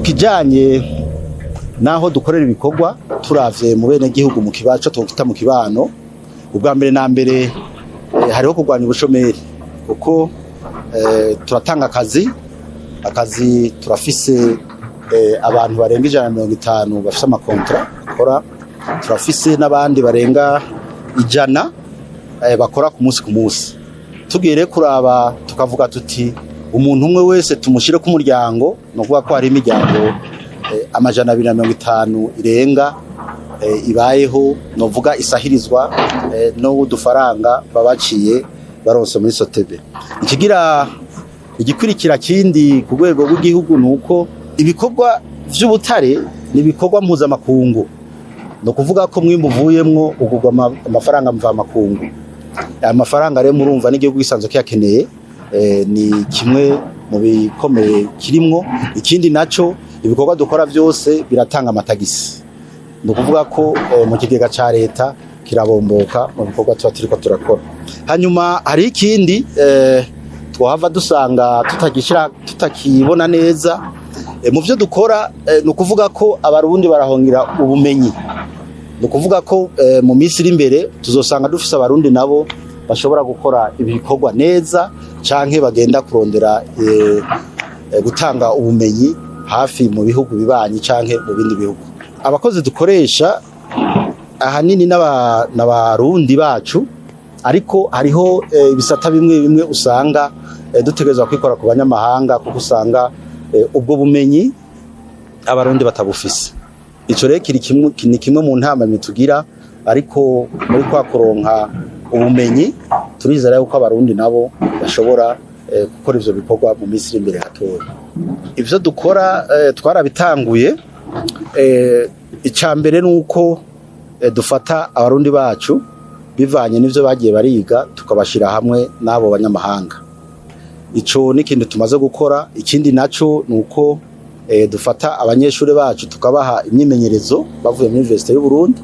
kijanye naho dukorera ibikorwa turavye mu bene gihugu mu kibaco twita mu kibano, ubwa mbere na mbere hariho kurwanya ubushomeri kuko turatanga akazi turafise abantu barenga 150 bafise amakontra bakora, turafise n'abandi barenga 100 bakora ku munsi tugire kuraba tukavuga tuti umuntu umwe wese tumushire ku muryango, no kuvuga ko hari imiryango 250 irenga ibayeho, no vuga isahirizwa no udufaranga babaciye baronse muri Sotebe. Ikigira igikurikira kindi ku rwego rw'igihugu nuko ibikorwa vy'ubutare ni ibikorwa mpuzamakungu, no kuvuga ko mwimbu uvuyemwo ugurwa amafaranga mvamakungu. Amafaranga rero murumva n'igihugu gisanzwe kiyakeneye, ni kimwe mu bikomeye kirimwo. Ikindi naco ibikorwa dukora byose biratanga amatagisi, no kuvuga ko mu kigega ca leta kirabomboka mu bikorwa turiko turakora. Hanyuma hari ikindi twahava dusanga tutakibona neza mu byo dukora, no kuvuga ko abarundi barahongira ubumenyi, no kuvuga ko mu minsi iri imbere tuzosanga dufise abarundi nabo bashobora gukora ibikorwa neza canke bagenda kurondera gutanga ubumenyi hafi mu bihugu bibanyi canke mu bindi bihugu. Abakozi dukoresha ahanini n'abarundi bacu, ariko hariho ibisata bimwe usanga dutegerezwa kwikora ku banyamahanga kuko usanga ubwo bumenyi abarundi batabufise. Ico rero ni kimwe mu ntambamye tugira, ariko muri kwa kuronka ubumenyi turizera yuko abarundi nabo bashobora gukora ivyo bikorwa mu minsi iri imbere hatoya. Ivyo dukora twarabitanguye, icambere nuko dufata abarundi bacu bivanye n'ivyo bagiye bariga tukabashira hamwe n'abo banyamahanga. Ico n'ikindi tumaze gukora. Ikindi naco nuko dufata abanyeshuri bacu tukabaha imyimenyerezo bavuye muri Université y'u Burundi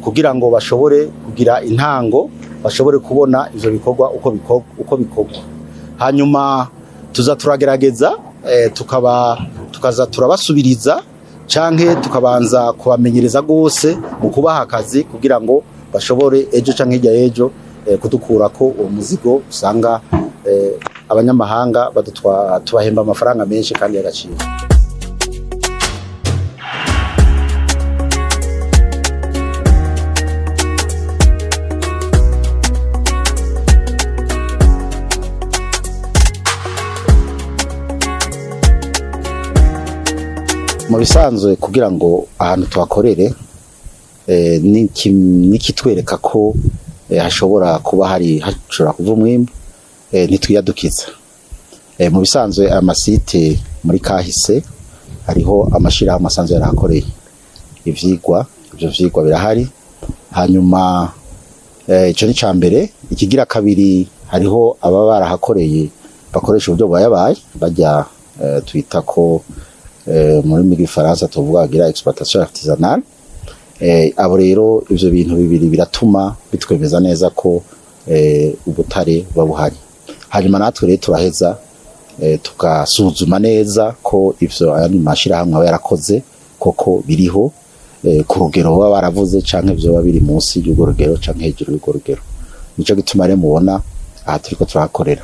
kugira ngo bashobore kugira intango, bashobore kubona ivyo bikorwa uko bikorwa. Hanyuma tuza turagerageza tukaza turabasubiriza canke tukabanza kubamenyereza gose mu kubaha akazi kugira ngo bashobore ejo canke hirya ejo kudukura ko uwo muzigo usanga abanyamahanga tubahemba amafaranga menshi kandi y'agaciro. Mu bisanzwe kugira ngo ahantu tuhakorere nikitwereka ko hashobora kuba hashobora kuva umwimbu, ntitwiyadukiza. Mu bisanzwe amasite muri kahise hariho amashirahamwe asanzwe yarahakoreye ivyo vyigwa birahari. Hanyuma ico ni cambere. Ikigira kabiri, hariho aba barahakoreye bakoresha uburyo bwayabaye bajya twita ko muri mu Gifaransa tuvuga gira exploitation artisanale. Abo rero ivyo bintu bibiri biratuma bitwemeza neza ko ubutare babuhari. Hanyuma natwe rero turaheza tukasuzuma neza ko ivyo ayandi mashirahamwe aba yarakoze koko biriho ku rugero baba baravuze canke vyo biri munsi y'urwo rugero canke hejuru y'urwo rugero. Nico gituma rero mubona aha turiko turahakorera.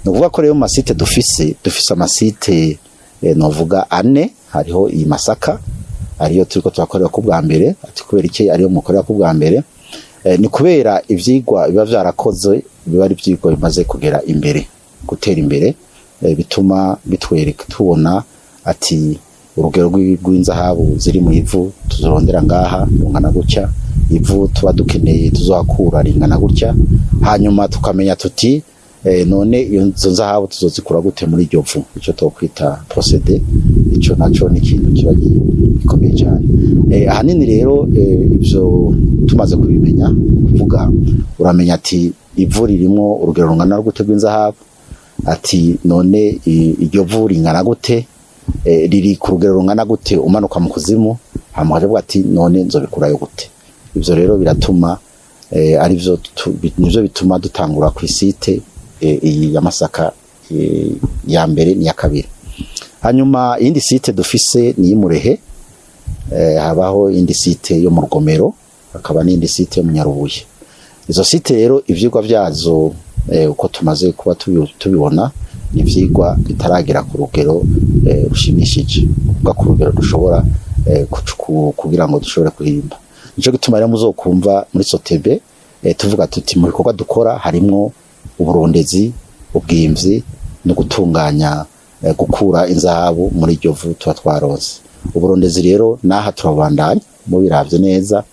No kuvuga ko rero mu masite dufise amasite novuga 4. Hariho iyi Masaka ariyo turiko turakorera ku bwa mbere. Ati kubera iki ariyo mukorera ku bwa mbere? Ni kubera ivyigwa biba vyarakoze biba ari ivyigwa bimaze kugera imbere, gutera imbere, bituma bitwereka tubona ati urugero rw'inzahabu ziri mu ivu tuzorondera ngaha rungana gutya, ivu tuba dukeneye tuzohakura ringana gutya. Hanyuma tukamenya tuti none iyo nzahabu tuzozikura gute muri iryo vu, ico tokwita procédé. Ico naco ni ikintu kiba gikomeye cyane. Ahanini rero ivyo tumaze kubimenya, kuvuga uramenya ati ivu ririmo urugero rungana gute rw'inzahabu, ati none iryo vu ringana gute, riri ku rugero rungana gute umanuka mu kuzimu, hamaje ati none nzobikurayo gute. Ivyo rero biratuma arivyo nivyo bituma dutangura ku site iyi ya Masaka ya mbere ni ya kabiri. hanyuma indi site dufise ni Murehe, habaho indi site yo mu Rugomero, hakaba n'indi site yo mu Nyarubuye. Izo site rero ivyigwa vyazo uko tumaze kuba tubibona ni ivyigwa bitaragera ku rugero rushimishije, kuvuga ku rugero dushobora kugira ngo dushobore kuhimba. Nico gituma rero muzokumva muri Sotebe tuvuga tuti mu bikorwa dukora harimwo uburondezi, ubwimvyi no gutunganya gukura inzahabu muri iryo vu tuba twaronse. Uburondezi rero naha turabandanya mu biravye neza,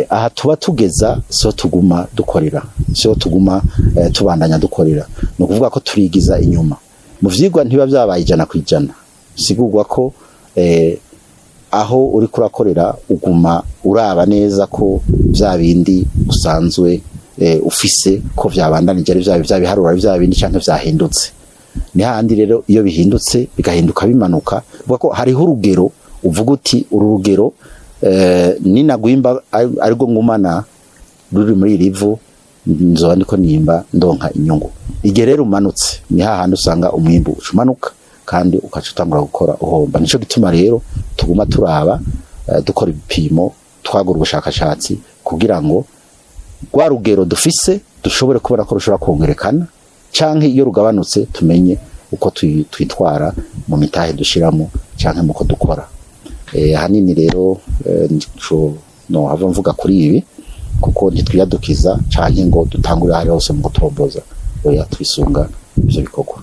aha tuba tugeza so tuguma dukorera, so tuguma tubandanya dukorera, no kuvuga ko turigiza inyuma mu vyigwa ntiba vyabaye 100%, sigurwa ko aho uri kurakorera uguma uraba neza ko vya bindi usanzwe ufise ko vyabandanije ari vya biharura vya bindi canke vyahindutse. Ni handi rero iyo bihindutse bigahinduka bimanuka, vuga ko hariho urugero uvuga uti uru rugero ninagwimba ariko ngumana ruri muri rivu nzoba ndiko nimba ndonka inyungu. Igihe rero umanutse ni hahandi usanga umwimbu ucumanuka kandi ukacutangura gukora uhomba. Nico gituma rero tuguma turaba dukora ibipimo, twagura ubushakashatsi kugira ngo rwa rugero dufise dushobore kubona ko rushobora kongerekana, canke iyo rugabanutse tumenye uko twitwara mu mitahe dushiramo canke muko dukora. Hanini rero no hava mvuga kuri ibi kuko ntitwiyadukiza canke ngo dutangure hari hose mu gutomboza, oya twisunga ivyo bikorwa.